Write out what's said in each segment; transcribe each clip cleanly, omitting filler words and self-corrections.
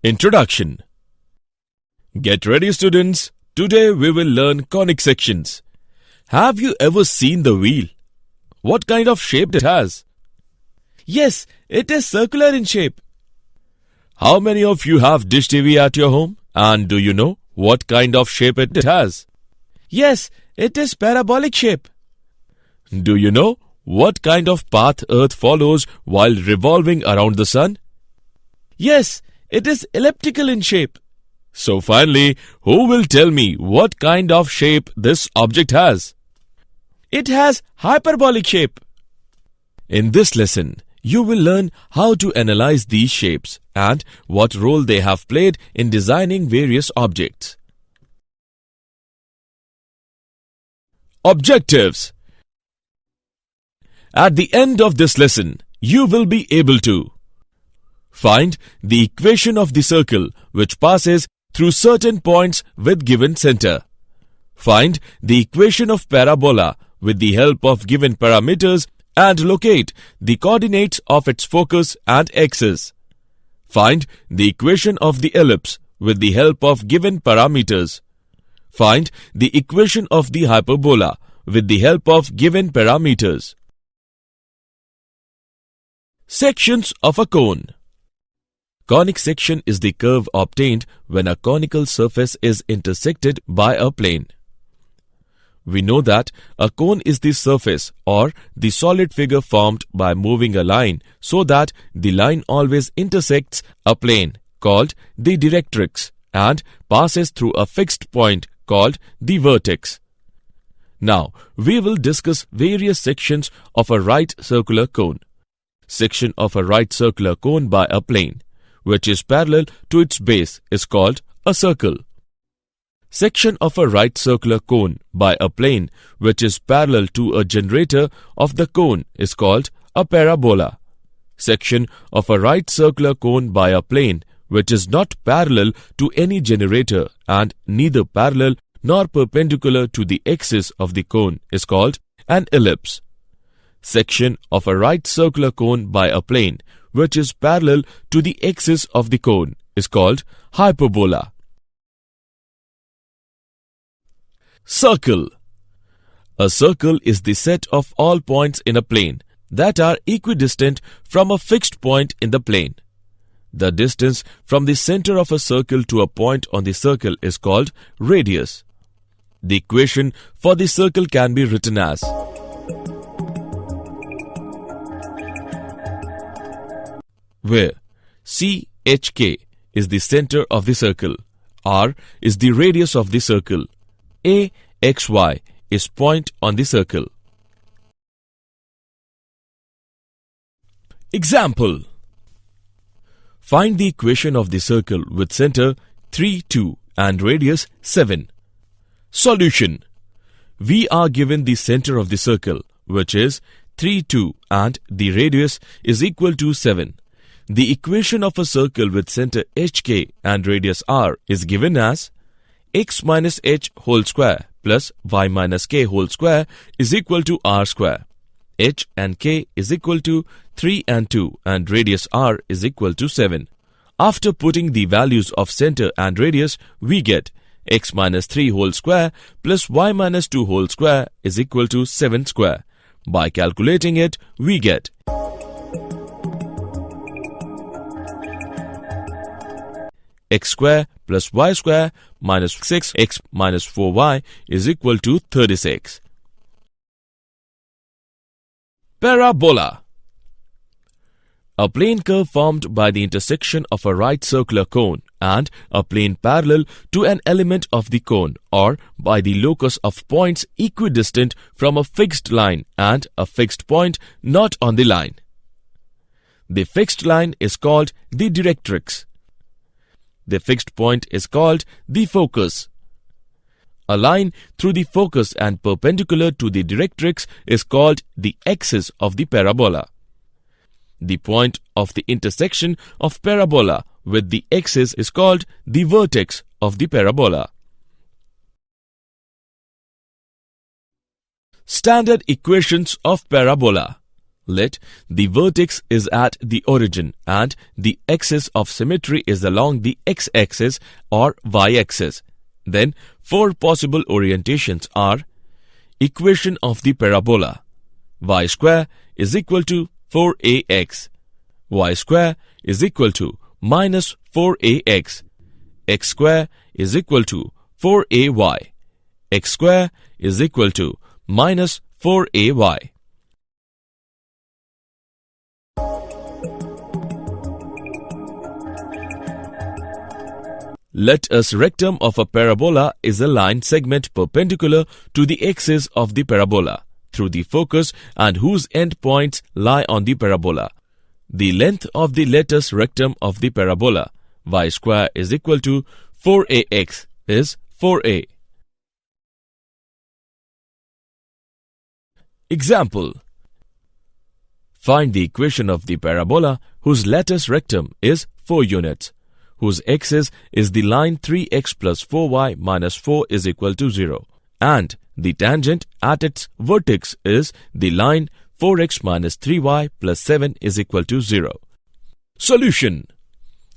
Introduction. Get ready, students. Today we will learn conic sections. Have you ever seen the wheel? What kind of shape it has? Yes, it is circular in shape. How many of you have dish TV at your home? And do you know what kind of shape it has? Yes, it is parabolic shape. Do you know what kind of path Earth follows while revolving around the sun? Yes, it is elliptical in shape. So finally, who will tell me what kind of shape this object has? It has hyperbolic shape. In this lesson, you will learn how to analyze these shapes and what role they have played in designing various objects. Objectives. At the end of this lesson, you will be able to find the equation of the circle which passes through certain points with given center. Find the equation of parabola with the help of given parameters and locate the coordinates of its focus and axis. Find the equation of the ellipse with the help of given parameters. Find the equation of the hyperbola with the help of given parameters. Sections of a cone. Conic section is the curve obtained when a conical surface is intersected by a plane. We know that a cone is the surface or the solid figure formed by moving a line so that the line always intersects a plane called the directrix and passes through a fixed point called the vertex. Now, we will discuss various sections of a right circular cone. Section of a right circular cone by a plane, which is parallel to its base, is called a circle. Section of a right circular cone by a plane which is parallel to a generator of the cone is called a parabola. Section of a right circular cone by a plane which is not parallel to any generator and neither parallel nor perpendicular to the axis of the cone is called an ellipse. Section of a right circular cone by a plane which is parallel to the axis of the cone is called hyperbola. Circle. A circle is the set of all points in a plane that are equidistant from a fixed point in the plane. The distance from the center of a circle to a point on the circle is called radius. The equation for the circle can be written as where CHK is the center of the circle, R is the radius of the circle, AXY is point on the circle. Example. Find the equation of the circle with center 3, 2 and radius 7. Solution. We are given the center of the circle, which is 3, 2 and the radius is equal to 7. The equation of a circle with center HK and radius R is given as x minus h whole square plus y minus k whole square is equal to r square. H and k is equal to 3 and 2 and radius r is equal to 7. After putting the values of center and radius, we get x minus 3 whole square plus y minus 2 whole square is equal to 7 square. By calculating it, we get x square plus y square minus 6x minus 4y is equal to 36. Parabola. A plane curve formed by the intersection of a right circular cone and a plane parallel to an element of the cone or by the locus of points equidistant from a fixed line and a fixed point not on the line. The fixed line is called the directrix. The fixed point is called the focus. A line through the focus and perpendicular to the directrix is called the axis of the parabola. The point of the intersection of parabola with the axis is called the vertex of the parabola. Standard equations of parabola. Let the vertex is at the origin and the axis of symmetry is along the x-axis or y-axis. Then 4 possible orientations are: equation of the parabola, y square is equal to 4ax, y square is equal to minus 4ax, x square is equal to 4ay, x square is equal to minus 4ay. Latus rectum of a parabola is a line segment perpendicular to the axis of the parabola through the focus and whose endpoints lie on the parabola. The length of the latus rectum of the parabola, y square is equal to 4ax, is 4a. Example: find the equation of the parabola whose latus rectum is 4 units, whose axis is the line 3x plus 4y minus 4 is equal to 0, and the tangent at its vertex is the line 4x minus 3y plus 7 is equal to 0. Solution: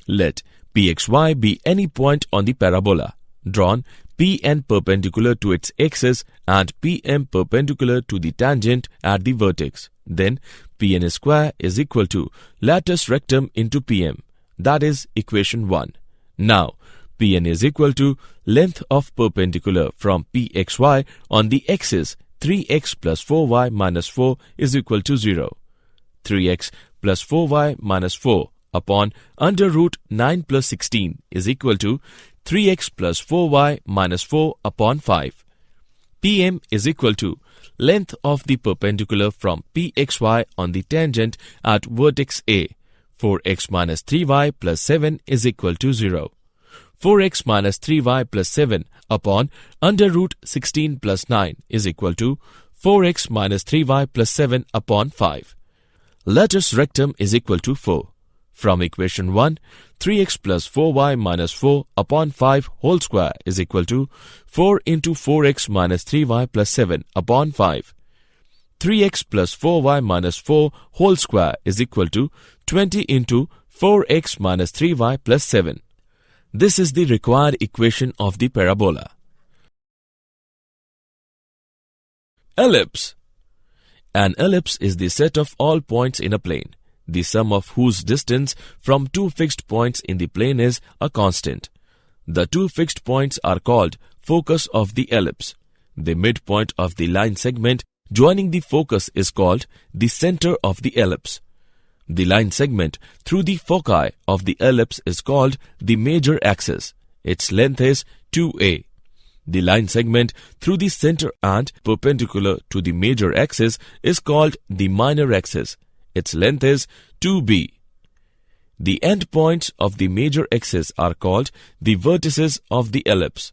let pxy be any point on the parabola, drawn Pn perpendicular to its axis and Pm perpendicular to the tangent at the vertex. Then Pn square is equal to latus rectum into Pm. That is equation 1. Now, Pn is equal to length of perpendicular from Pxy on the axis 3x plus 4y minus 4 is equal to 0. 3x plus 4y minus 4 upon under root 9 plus 16 is equal to 3x plus 4y minus 4 upon 5. Pm is equal to length of the perpendicular from Pxy on the tangent at vertex A. 4x minus 3y plus 7 is equal to 0. 4x minus 3y plus 7 upon under root 16 plus 9 is equal to 4x minus 3y plus 7 upon 5. Latus rectum is equal to 4. From equation 1, 3x plus 4y minus 4 upon 5 whole square is equal to 4 into 4x minus 3y plus 7 upon 5. 3x plus 4y minus 4 whole square is equal to 20 into 4x minus 3y plus 7. This is the required equation of the parabola. Ellipse. An ellipse is the set of all points in a plane, the sum of whose distance from two fixed points in the plane is a constant. The two fixed points are called focus of the ellipse. The midpoint of the line segment joining the focus is called the center of the ellipse. The line segment through the foci of the ellipse is called the major axis. Its length is 2a. The line segment through the center and perpendicular to the major axis is called the minor axis. Its length is 2b. The endpoints of the major axis are called the vertices of the ellipse.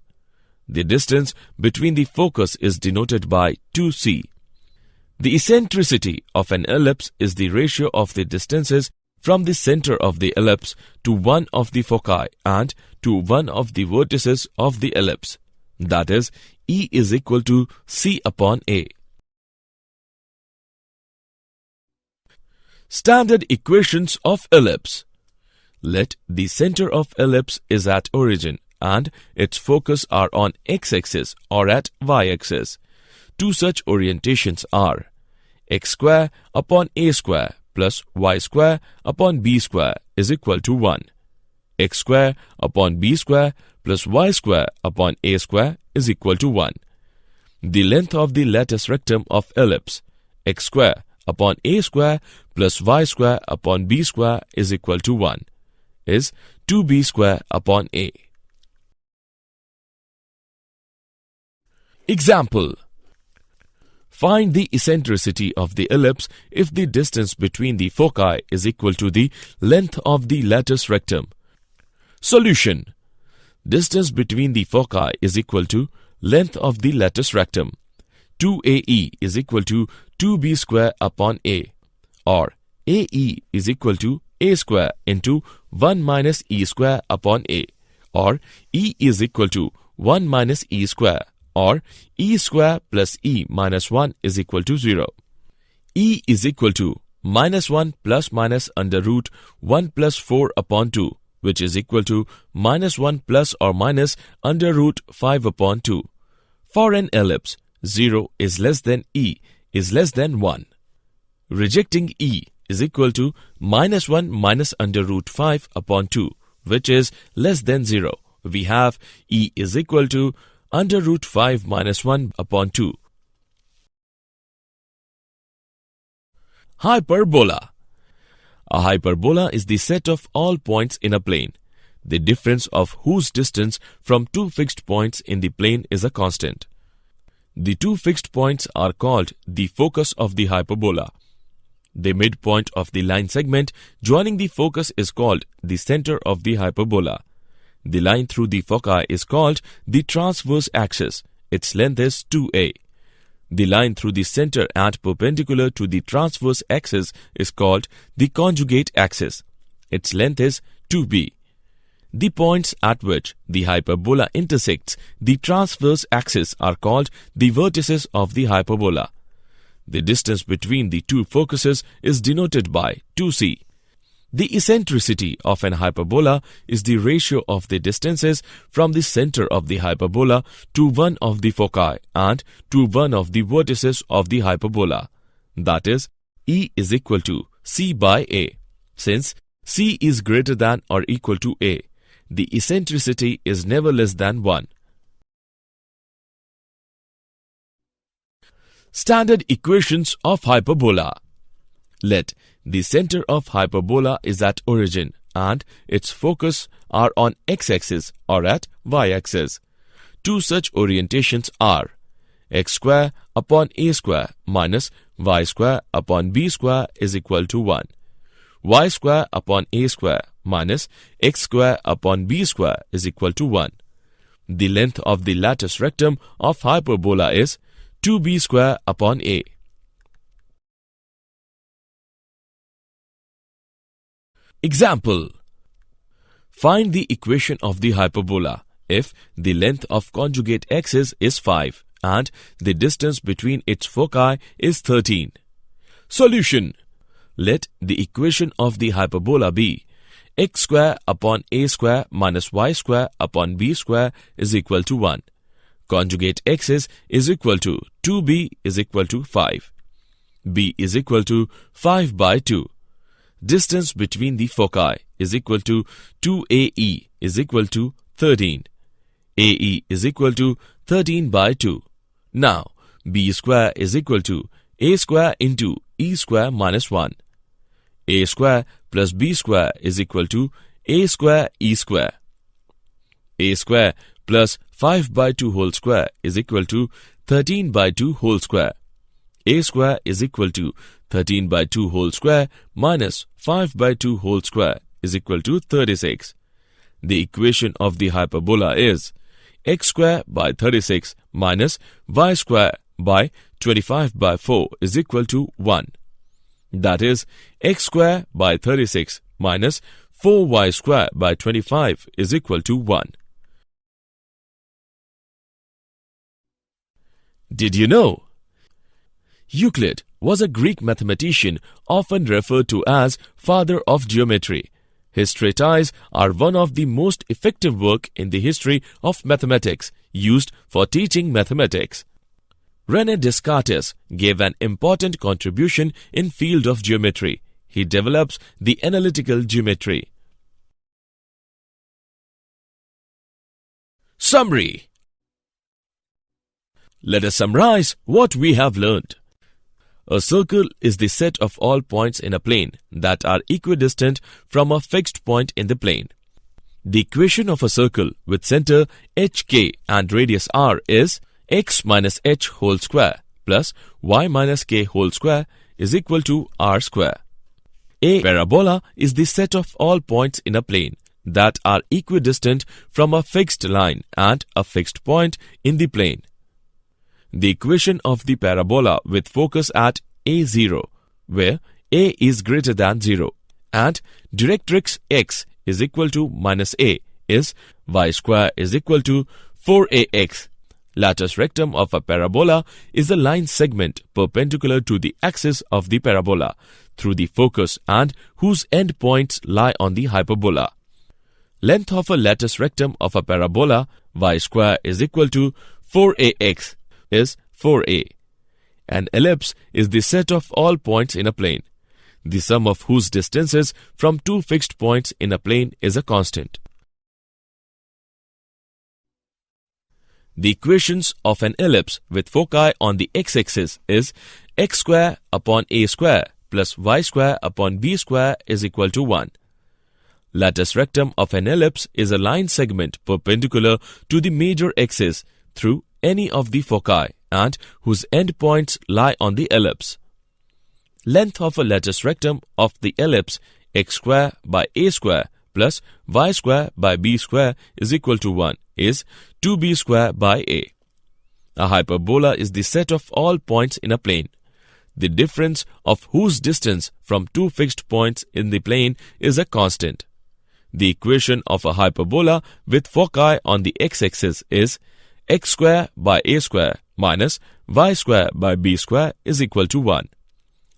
The distance between the focus is denoted by 2c. The eccentricity of an ellipse is the ratio of the distances from the center of the ellipse to one of the foci and to one of the vertices of the ellipse. That is, E is equal to C upon A. Standard equations of ellipse. Let the center of ellipse is at origin and its focus are on x-axis or at y-axis. Two such orientations are x square upon a square plus y square upon b square is equal to 1. X square upon b square plus y square upon a square is equal to 1. The length of the latus rectum of ellipse, x square upon a square plus y square upon b square is equal to 1, is 2b square upon a. Example: find the eccentricity of the ellipse if the distance between the foci is equal to the length of the latus rectum. Solution: distance between the foci is equal to length of the latus rectum. 2AE is equal to 2B square upon A, or AE is equal to A square into 1 minus E square upon A, or E is equal to 1 minus E square, or E square plus E minus 1 is equal to 0. E is equal to minus 1 plus minus under root 1 plus 4 upon 2, which is equal to minus 1 plus or minus under root 5 upon 2. For an ellipse, 0 is less than e is less than 1. Rejecting e is equal to minus 1 minus under root 5 upon 2, which is less than 0. We have e is equal to under root 5 minus 1 upon 2. Hyperbola. A hyperbola is the set of all points in a plane, the difference of whose distance from two fixed points in the plane is a constant. The two fixed points are called the focus of the hyperbola. The midpoint of the line segment joining the focus is called the center of the hyperbola. The line through the foci is called the transverse axis. Its length is 2a. The line through the center and perpendicular to the transverse axis is called the conjugate axis. Its length is 2b. The points at which the hyperbola intersects the transverse axis are called the vertices of the hyperbola. The distance between the two focuses is denoted by 2c. The eccentricity of an hyperbola is the ratio of the distances from the center of the hyperbola to one of the foci and to one of the vertices of the hyperbola. That is, E is equal to c by a. Since c is greater than or equal to a, the eccentricity is never less than 1. Standard equations of hyperbola. Let the center of hyperbola is at origin and its focus are on x-axis or at y-axis. Two such orientations are x square upon a square minus y square upon b square is equal to 1. Y square upon a square minus x square upon b square is equal to 1. The length of the latus rectum of hyperbola is 2b square upon a. Example. Find the equation of the hyperbola if the length of conjugate axis is 5 and the distance between its foci is 13. Solution. Let the equation of the hyperbola be x square upon a square minus y square upon b square is equal to 1. Conjugate axis is equal to 2b is equal to 5. b is equal to 5 by 2. Distance between the foci is equal to 2ae is equal to 13. ae is equal to 13 by 2. Now, b square is equal to a square into e square minus 1. A square plus b square is equal to a square e square. A square plus 5 by 2 whole square is equal to 13 by 2 whole square. A square is equal to 13 by 2 whole square minus 5 by 2 whole square is equal to 36. The equation of the hyperbola is x square by 36 minus y square by 25 by 4 is equal to 1. That is, x square by 36 minus 4y square by 25 is equal to 1. Did you know? Euclid was a Greek mathematician often referred to as father of geometry. His treatises are one of the most effective work in the history of mathematics used for teaching mathematics. René Descartes gave an important contribution in field of geometry. He develops the analytical geometry. Summary. Let us summarize what we have learned. A circle is the set of all points in a plane that are equidistant from a fixed point in the plane. The equation of a circle with center hk and radius r is x minus h whole square plus y minus k whole square is equal to r square. A parabola is the set of all points in a plane that are equidistant from a fixed line and a fixed point in the plane. The equation of the parabola with focus at a0, where a is greater than 0, and directrix x is equal to minus a is y square is equal to 4ax. Latus rectum of a parabola is a line segment perpendicular to the axis of the parabola through the focus and whose end points lie on the hyperbola. Length of a latus rectum of a parabola y square is equal to 4ax is 4a. An ellipse is the set of all points in a plane, the sum of whose distances from two fixed points in a plane is a constant. The equations of an ellipse with foci on the x-axis is x square upon a square plus y square upon b square is equal to 1. Latus rectum of an ellipse is a line segment perpendicular to the major axis through any of the foci and whose endpoints lie on the ellipse. Length of a latus rectum of the ellipse x square by a square plus y square by b square is equal to 1 is 2b square by a. A hyperbola is the set of all points in a plane, the difference of whose distance from two fixed points in the plane is a constant. The equation of a hyperbola with foci on the x-axis is x square by a square minus y square by b square is equal to 1.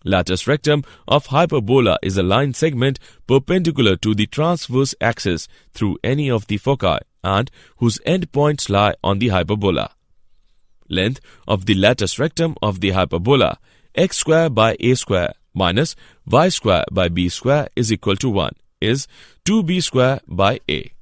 Latus rectum of hyperbola is a line segment perpendicular to the transverse axis through any of the foci and whose endpoints lie on the hyperbola. Length of the latus rectum of the hyperbola x square by a square minus y square by b square is equal to 1 is 2b square by a.